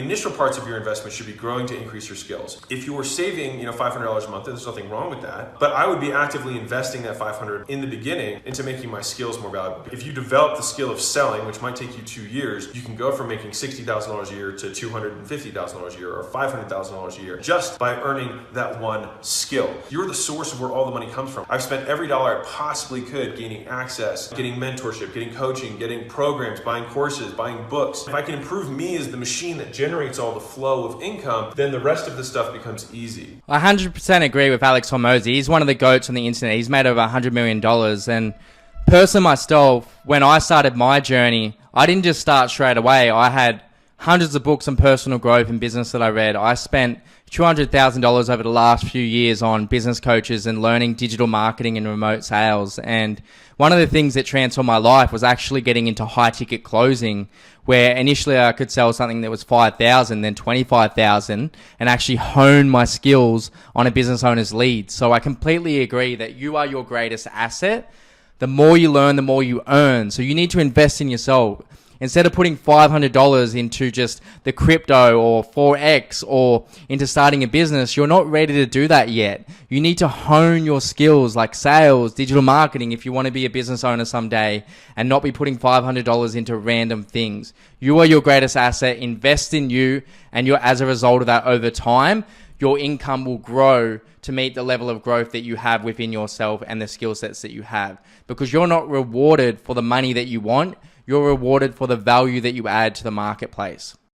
Initial parts of your investment should be growing to increase your skills. If you were saving, $500 a month, there's nothing wrong with that. But I would be actively investing that $500 in the beginning into making my skills more valuable. If you develop the skill of selling, which might take you 2 years, you can go from making $60,000 a year to $250,000 a year or $500,000 a year just by earning that one skill. You're the source of where all the money comes from. I've spent every dollar I possibly could gaining access, getting mentorship, getting coaching, getting programs, buying courses, buying books. If I can improve me as the machine that generates all the flow of income, then the rest of the stuff becomes easy. I 100% agree with Alex Hormozi. He's one of the GOATs on the internet. He's made over $100 million. And personally myself, when I started my journey, I didn't just start straight away. I had hundreds of books on personal growth and business that I read. I spent $200,000 over the last few years on business coaches and learning digital marketing and remote sales. And one of the things that transformed my life was actually getting into high ticket closing, where initially I could sell something that was $5,000, then $25,000, and actually hone my skills on a business owner's lead. So I completely agree that you are your greatest asset. The more you learn, the more you earn. So you need to invest in yourself. Instead of putting $500 into just the crypto or Forex or into starting a business, you're not ready to do that yet. You need to hone your skills like sales, digital marketing if you want to be a business owner someday, and not be putting $500 into random things. You are your greatest asset. Invest in you, and as a result of that, over time, your income will grow to meet the level of growth that you have within yourself and the skill sets that you have. Because you're not rewarded for the money that you want. You're rewarded for the value that you add to the marketplace.